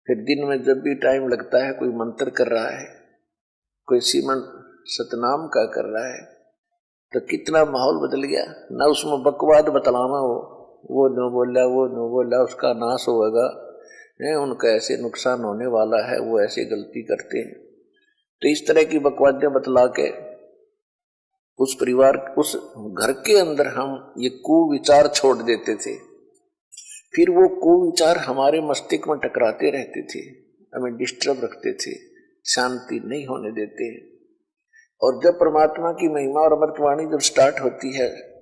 फिर दिन में जब भी टाइम लगता है कोई मंत्र कर रहा है, कोई सीमन सतनाम का कर रहा है, तो कितना माहौल बदल गया ना। उसमें बकवाद बतलावा वो न बोला, वो न बोला, उसका नाश होगा, उनका ऐसे नुकसान होने वाला है, वो ऐसे गलती करते हैं। तो इस तरह की बकवादें बतला के उस परिवार, उस घर के अंदर हम ये कुविचार छोड़ देते थे। फिर वो कुविचार हमारे मस्तिष्क में टकराते रहते थे, हमें डिस्टर्ब रखते थे, शांति नहीं होने देते। और जब परमात्मा की महिमा और अमृतवाणी जब स्टार्ट होती है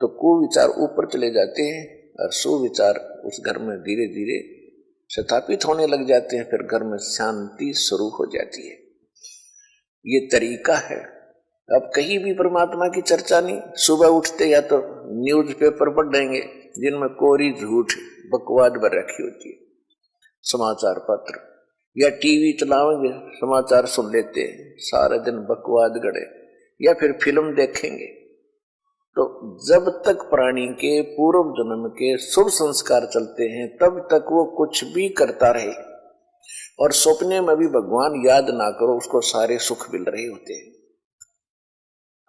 तो कुविचार ऊपर चले जाते हैं और सुविचार उस घर में धीरे धीरे स्थापित होने लग जाते हैं। फिर घर में शांति शुरू हो जाती है। ये तरीका है। अब कहीं भी परमात्मा की चर्चा नहीं। सुबह उठते या तो न्यूज़पेपर पढ़ देंगे जिनमें कोरी झूठ बकवाद भर रखी होती है, समाचार पत्र, या टीवी चलाएंगे समाचार सुन लेते हैं, सारे दिन बकवाद गड़े, या फिर फिल्म देखेंगे। तो जब तक प्राणी के पूर्व जन्म के शुभ संस्कार चलते हैं तब तक वो कुछ भी करता रहे, और सपने में भी भगवान याद ना करो उसको सारे सुख मिल रहे होते हैं।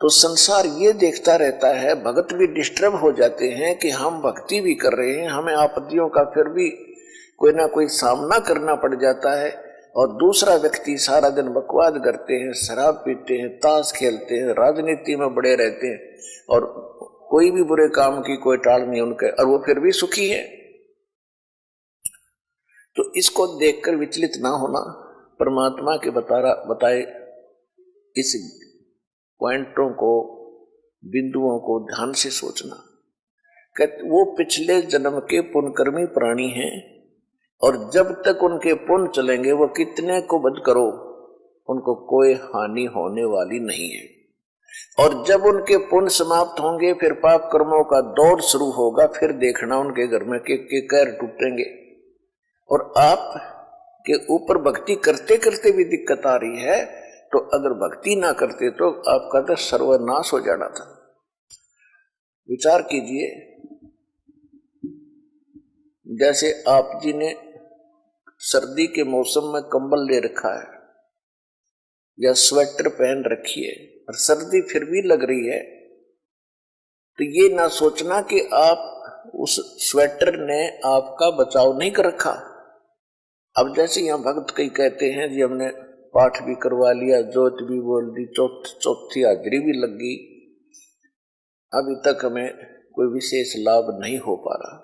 तो संसार ये देखता रहता है, भगत भी डिस्टर्ब हो जाते हैं कि हम भक्ति भी कर रहे हैं, हमें आपत्तियों का फिर भी कोई ना कोई सामना करना पड़ जाता है, और दूसरा व्यक्ति सारा दिन बकवाद करते हैं, शराब पीते हैं, ताश खेलते हैं, राजनीति में बड़े रहते हैं, और कोई भी बुरे काम की कोई टाल नहीं उनके, और वो फिर भी सुखी है। तो इसको देखकर विचलित ना होना, परमात्मा के बताए इस पॉइंटों को, बिंदुओं को ध्यान से सोचना। कहते वो पिछले जन्म के पुण्यकर्मी प्राणी हैं, और जब तक उनके पुण्य चलेंगे वो कितने को वध करो उनको कोई हानि होने वाली नहीं है। और जब उनके पुण्य समाप्त होंगे फिर पाप कर्मों का दौर शुरू होगा। फिर देखना उनके घर में के कैर टूटेंगे। और आप के ऊपर भक्ति करते करते भी दिक्कत आ रही है, तो अगर भक्ति ना करते तो आपका तो सर्वनाश हो जाना था। विचार कीजिए, जैसे आप जी ने सर्दी के मौसम में कंबल ले रखा है या स्वेटर पहन रखी है और सर्दी फिर भी लग रही है, तो ये ना सोचना कि आप उस स्वेटर ने आपका बचाव नहीं कर रखा। अब जैसे यहाँ भक्त कई कहते हैं जी हमने पाठ भी करवा लिया, जोत भी बोल दी, चौथी हाजिरी भी लग गई, अभी तक हमें कोई विशेष लाभ नहीं हो पा रहा।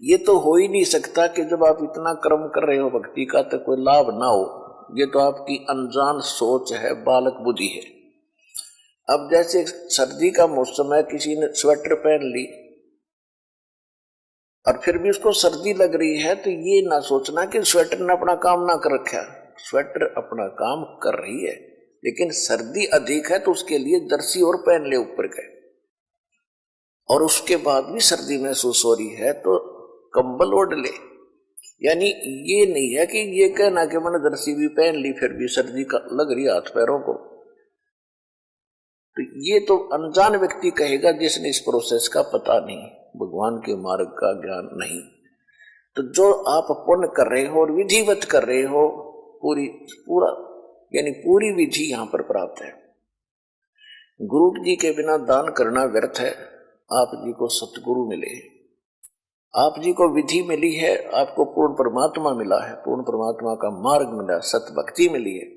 ये तो हो ही नहीं सकता कि जब आप इतना कर्म कर रहे हो भक्ति का तो कोई लाभ ना हो। ये तो आपकी अनजान सोच है, बालक बुद्धि है। अब जैसे सर्दी का मौसम है, किसी ने स्वेटर पहन ली और फिर भी उसको सर्दी लग रही है, तो ये ना सोचना कि स्वेटर ने अपना काम ना कर रखा। स्वेटर अपना काम कर रही है, लेकिन सर्दी अधिक है तो उसके लिए जर्सी और पहन ले ऊपर के, और उसके बाद भी सर्दी महसूस हो रही है तो कंबल ओढ़ ले। यानी ये नहीं है कि ये कहना कि मैंने जर्सी भी पहन ली फिर भी सर्दी का लग रही हाथ पैरों को। तो ये तो अनजान व्यक्ति कहेगा जिसने इस प्रोसेस का पता नहीं, भगवान के मार्ग का ज्ञान नहीं। तो जो आप पुण्य कर रहे हो और विधिवत कर रहे हो, पूरी विधि यहां पर प्राप्त है। गुरु जी के बिना दान करना व्यर्थ है। आप जी को सतगुरु मिले, आप जी को विधि मिली है, आपको पूर्ण परमात्मा मिला है, पूर्ण परमात्मा का मार्ग मिला, सत भक्ति मिली है,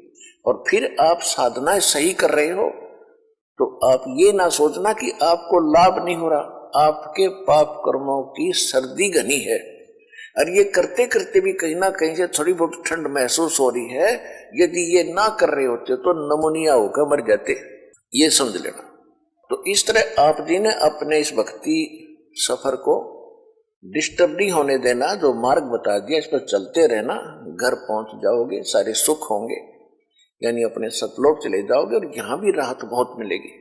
और फिर आप साधना सही कर रहे हो, तो आप ये ना सोचना कि आपको लाभ नहीं हो रहा। आपके पाप कर्मों की सर्दी घनी है, और ये करते करते भी कहीं ना कहीं से थोड़ी बहुत ठंड महसूस हो रही है। यदि ये ना कर रहे होते तो नमूनिया होकर मर जाते, ये समझ लेना। तो इस तरह आप जी ने अपने इस भक्ति सफर को डिस्टर्ब नहीं होने देना, जो मार्ग बता दिया इस पर चलते रहना, घर पहुंच जाओगे, सारे सुख होंगे, यानी अपने सतलोक चले जाओगे और यहां भी राहत बहुत मिलेगी।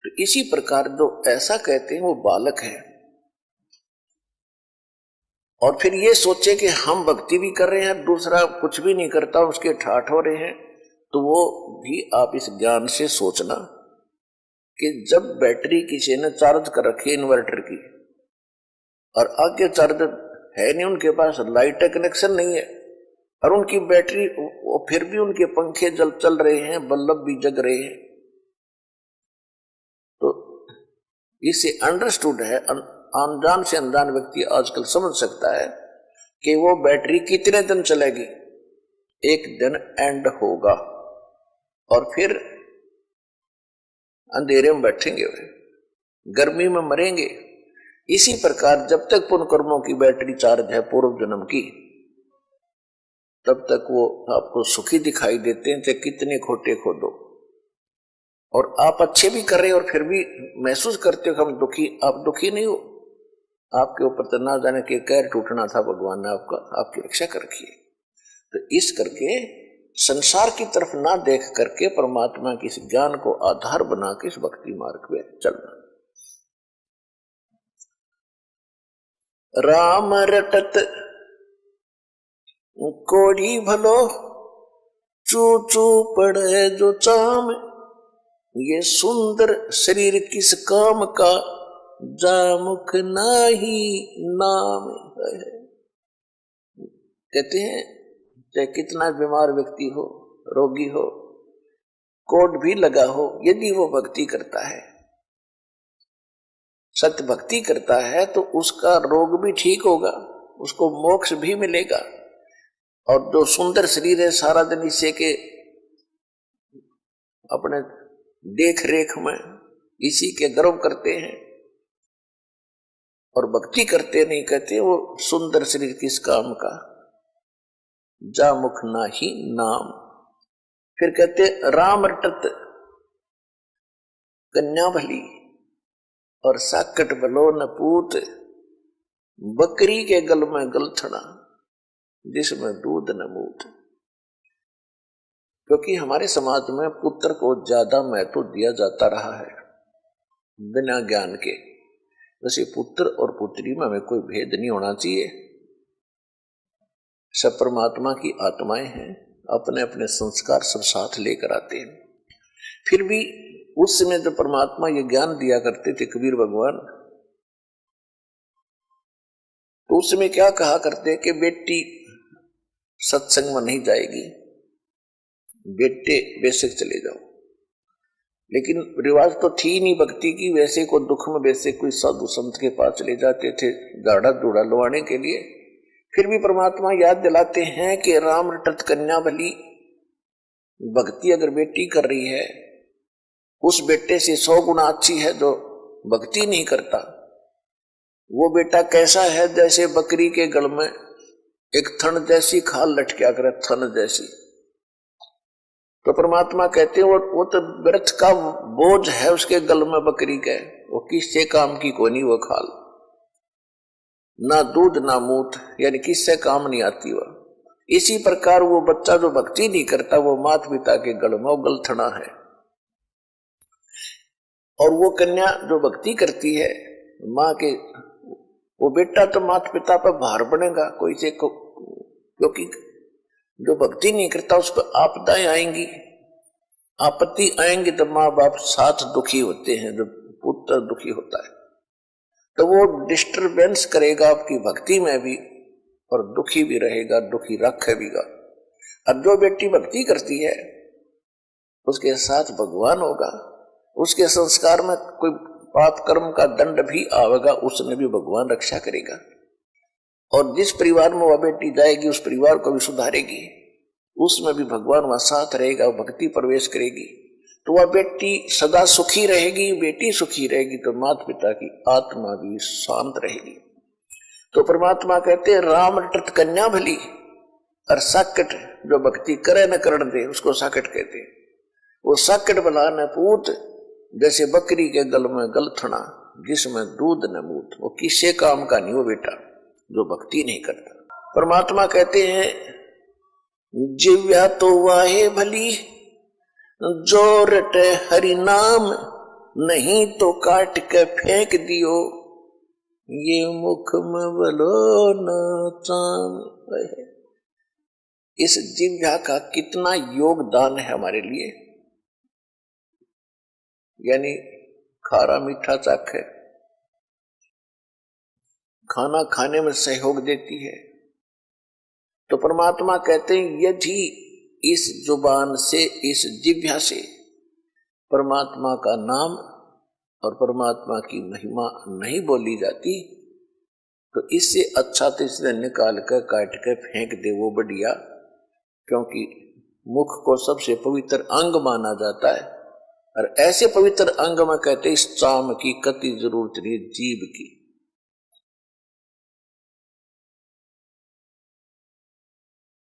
तो इसी प्रकार जो ऐसा कहते हैं वो बालक है, और फिर ये सोचे कि हम भक्ति भी कर रहे हैं, दूसरा कुछ भी नहीं करता, उसके ठाठ हो रहे हैं, तो वो भी आप इस ज्ञान से सोचना कि जब बैटरी किसी ने चार्ज कर रखी है इन्वर्टर की, और आगे चार्ज है नहीं, उनके पास लाइट का कनेक्शन नहीं है, और उनकी बैटरी, फिर भी उनके पंखे चल रहे हैं, बल्ब भी जग रहे हैं। तो इससे अंडरस्टूड है, अनजान से अनजान व्यक्ति आजकल समझ सकता है कि वो बैटरी कितने दिन चलेगी। एक दिन एंड होगा और फिर अंधेरे में बैठेंगे, वे गर्मी में मरेंगे। इसी प्रकार जब तक पुण्य कर्मों की बैटरी चार्ज है पूर्व जन्म की, तब तक वो आपको सुखी दिखाई देते हैं, चाहे कितने खोटे खोदो। और आप अच्छे भी कर रहे हो और फिर भी महसूस करते हो हम दुखी। आप दुखी नहीं हो, आपके ऊपर तो ना जाने के कहर टूटना था, भगवान ने आपकी रक्षा कर रखी है। तो इस करके संसार की तरफ ना देख करके परमात्मा के इस ज्ञान को आधार बना के इस भक्ति मार्ग पे चलना। राम रटत कोड़ी भलो, चू चू पड़े जो चाम, ये सुंदर शरीर किस काम का, जा मुख नाही नाम। कहते हैं चाहे कितना बीमार व्यक्ति हो, रोगी हो, कोट भी लगा हो, यदि वो भक्ति करता है, सत्य भक्ति करता है, तो उसका रोग भी ठीक होगा, उसको मोक्ष भी मिलेगा। और जो सुंदर शरीर है, सारा दिन इसे के अपने देख रेख में इसी के गर्व करते हैं और भक्ति करते नहीं, कहते वो सुंदर शरीर किस काम का, जा मुख नाही नाम। फिर कहते राम रटत कन्या भली, और साकट भलो न पूत, बकरी के गल में गलथड़ा, जिसमें दूध न मूत। क्योंकि हमारे समाज में पुत्र को ज्यादा महत्व दिया जाता रहा है बिना ज्ञान के। वैसे पुत्र और पुत्री में हमें कोई भेद नहीं होना चाहिए, सब परमात्मा की आत्माएं हैं, अपने अपने संस्कार सब साथ लेकर आते हैं। फिर भी उस समय जो परमात्मा ये ज्ञान दिया करते थे कबीर भगवान, तो उस समय क्या कहा करते कि बेटी सत्संग में नहीं जाएगी, बेटे बेशक चले जाओ। लेकिन रिवाज तो थी नहीं भक्ति की, वैसे को दुख में वैसे कोई साधु संत के पास चले जाते थे दाढ़ा दूढ़ा लवाने के लिए। फिर भी परमात्मा याद दिलाते हैं कि राम रटत कन्या भली, भक्ति अगर बेटी कर रही है, उस बेटे से 100 गुना अच्छी है जो भक्ति नहीं करता। वो बेटा कैसा है, जैसे बकरी के गल में एक थन जैसी खाल लटका करे, थन जैसी। तो परमात्मा कहते हैं वो तो व्यर्थ का बोझ है उसके गल में बकरी के, वो किससे काम की कोनी वो खाल, ना दूध ना मूत, यानी किससे काम नहीं आती वह। इसी प्रकार वो बच्चा जो भक्ति नहीं करता, वो माता पिता के गल में गलथना है। और वो कन्या जो भक्ति करती है माँ के, वो बेटा तो माता पिता पर भार बनेगा कोई से को, क्योंकि जो भक्ति नहीं करता उस पर आपदाएं आएंगी, आपत्ति आएंगी, तो माँ बाप साथ दुखी होते हैं, जो पुत्र दुखी होता है तो वो डिस्टरबेंस करेगा आपकी भक्ति में भी, और दुखी भी रहेगा, दुखी रखेगा। अब जो बेटी भक्ति करती है उसके साथ भगवान होगा, उसके संस्कार में कोई पाप कर्म का दंड भी आवेगा, उसने भी भगवान रक्षा करेगा। और जिस परिवार में वह बेटी जाएगी उस परिवार को भी सुधारेगी, उसमें भी भगवान वहां साथ रहेगा, भक्ति प्रवेश करेगी, तो वह बेटी सदा सुखी रहेगी। बेटी सुखी रहेगी तो माता पिता की आत्मा भी शांत रहेगी। तो परमात्मा कहते हैं राम रटत कन्या भली, और साकट जो भक्ति करे न करण दे उसको साकट कहते हैं। वो साकट भला न पूत, जैसे बकरी के गल में गलथना, जिसमें दूध न मूत। वो किसी काम का नहीं वो बेटा जो भक्ति नहीं करता। परमात्मा कहते हैं जिव्या तो वाहे भली, जो रटे हरि नाम, नहीं तो काट के फेंक दियो, ये मुख में बलो न चाम। इस जिह्वा का कितना योगदान है हमारे लिए, यानी खारा मीठा चाखे, खाना खाने में सहयोग देती है। तो परमात्मा कहते हैं यदि इस जुबान से, इस जिह्वा से परमात्मा का नाम और परमात्मा की महिमा नहीं बोली जाती तो इससे अच्छा तो इसने निकाल कर काट कर फेंक दे, वो बढ़िया। क्योंकि मुख को सबसे पवित्र अंग माना जाता है और ऐसे पवित्र अंग में कहते इस चाम की कति जरूरत नहीं जीभ की।